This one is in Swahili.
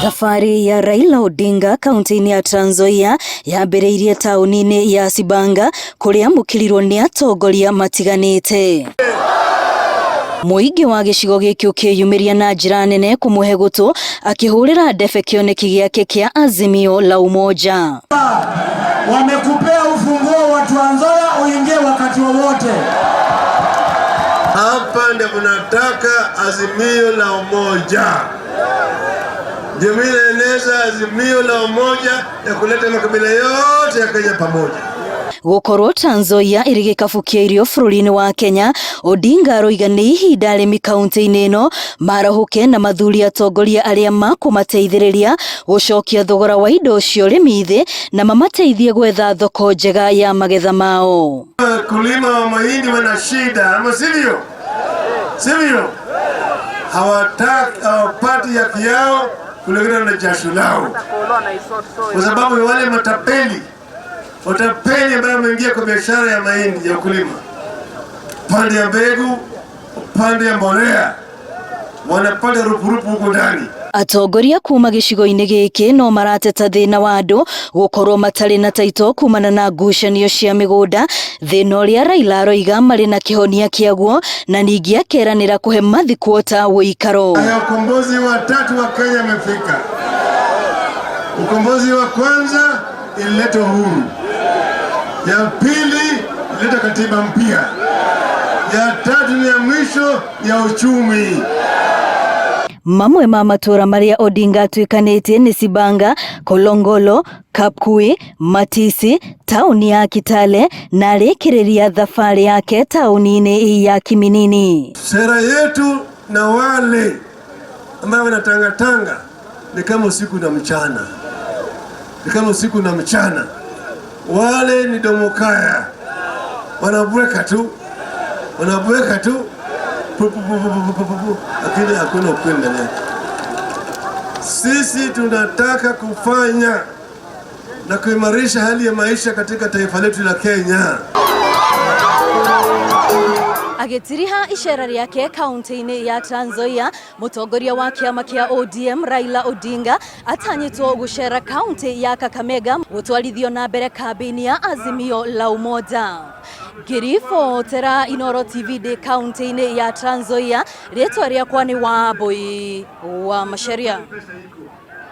Thabarĩ ya Raila Odinga kauntĩ-inĩ ya Trans Nzoia yambĩrĩirie taũni-inĩ ya Sibanga kũrĩa mũkirirwo nĩ atongoria matiganĩte. Mũingĩ wa gĩcigo gĩkĩ ũkĩyumĩria na njĩra nene kũmũhe gũtũ akĩhũrĩra ndebe kĩoneki gĩake kĩa Azimio la Umoja. Wamekupea ufunguo wa Trans Nzoia uingie wakati wowote. Hapa ndio tunataka Azimio la Umoja. Jamii inaeneza Azimio la Umoja ya kuleta makabila yote ya Kenya pamoja. Gũkorwo Trans Nzoia ĩrĩ gĩkabũ kĩa irio bũrũri-inĩ wa Kenya, Odinga aroiga nĩ ihinda arĩmi kauntĩ-inĩ ĩno marahũke na mathuri atongoria arĩa makũmateithĩrĩria gũcokia thogora wa indo cia ũrĩmi thĩ na mamateithie gwetha thoko njega ya magetha mao. Wakulima wa mahindi wana shida, ama sivyo? Sivyo? Hawapati haki yao kulingana na jasho lao, kwa sababu wale matapeli ambayo wameingia kwa biashara ya mahindi ya ukulima, pande ya mbegu, pande ya mbolea, wanapata rupurupu huko ndani. Atongoria kuma gĩcigo-inĩ gĩkĩ no marateta thĩna wa andũ gũkorwo matarĩ na taito kumana na ngucanio cia mĩgũnda, thĩna ũrĩa Raila aroiga marĩ na kĩhonia kĩaguo na ningĩ akeranĩra kũhe mathikwo ta wĩikaro. Ukombozi wa tatu wa Kenya umefika. Ukombozi wa kwanza ilileta uhuru, ya pili ilileta katiba mpya, ya tatu ni ya mwisho ya uchumi. Mamwe ma matũra marĩa Odinga atuĩkanĩtie nĩ Sibanga, Kolongolo, Kapkui, Matisi, taũni ya Kitale na arĩkĩrĩria thabarĩ yake taũni-inĩ ya Kiminini. Sera yetu na wale ambao wanatangatanga ni kama usiku na mchana. Ni kama usiku na mchana. Wale ni domokaya. Wanabweka tu. Lakini hakuna ukweli ndani yake. Sisi tunataka kufanya na kuimarisha hali ya maisha katika taifa letu la Kenya. Agĩtiriha icera rĩake kauntĩ-inĩ ya Trans Nzoia, mũtongoria wa kĩama kĩa ODM Raila Odinga atanyĩtwo gũcera kauntĩ ya Kakamega gũtwarithio na mbere kambĩini ya Azimio la Umoja. Ngĩribotera Inooro TV kauntĩ-inĩ ya Trans Nzoia, rĩtwa rĩakwa nĩ Wambui wa Macharia.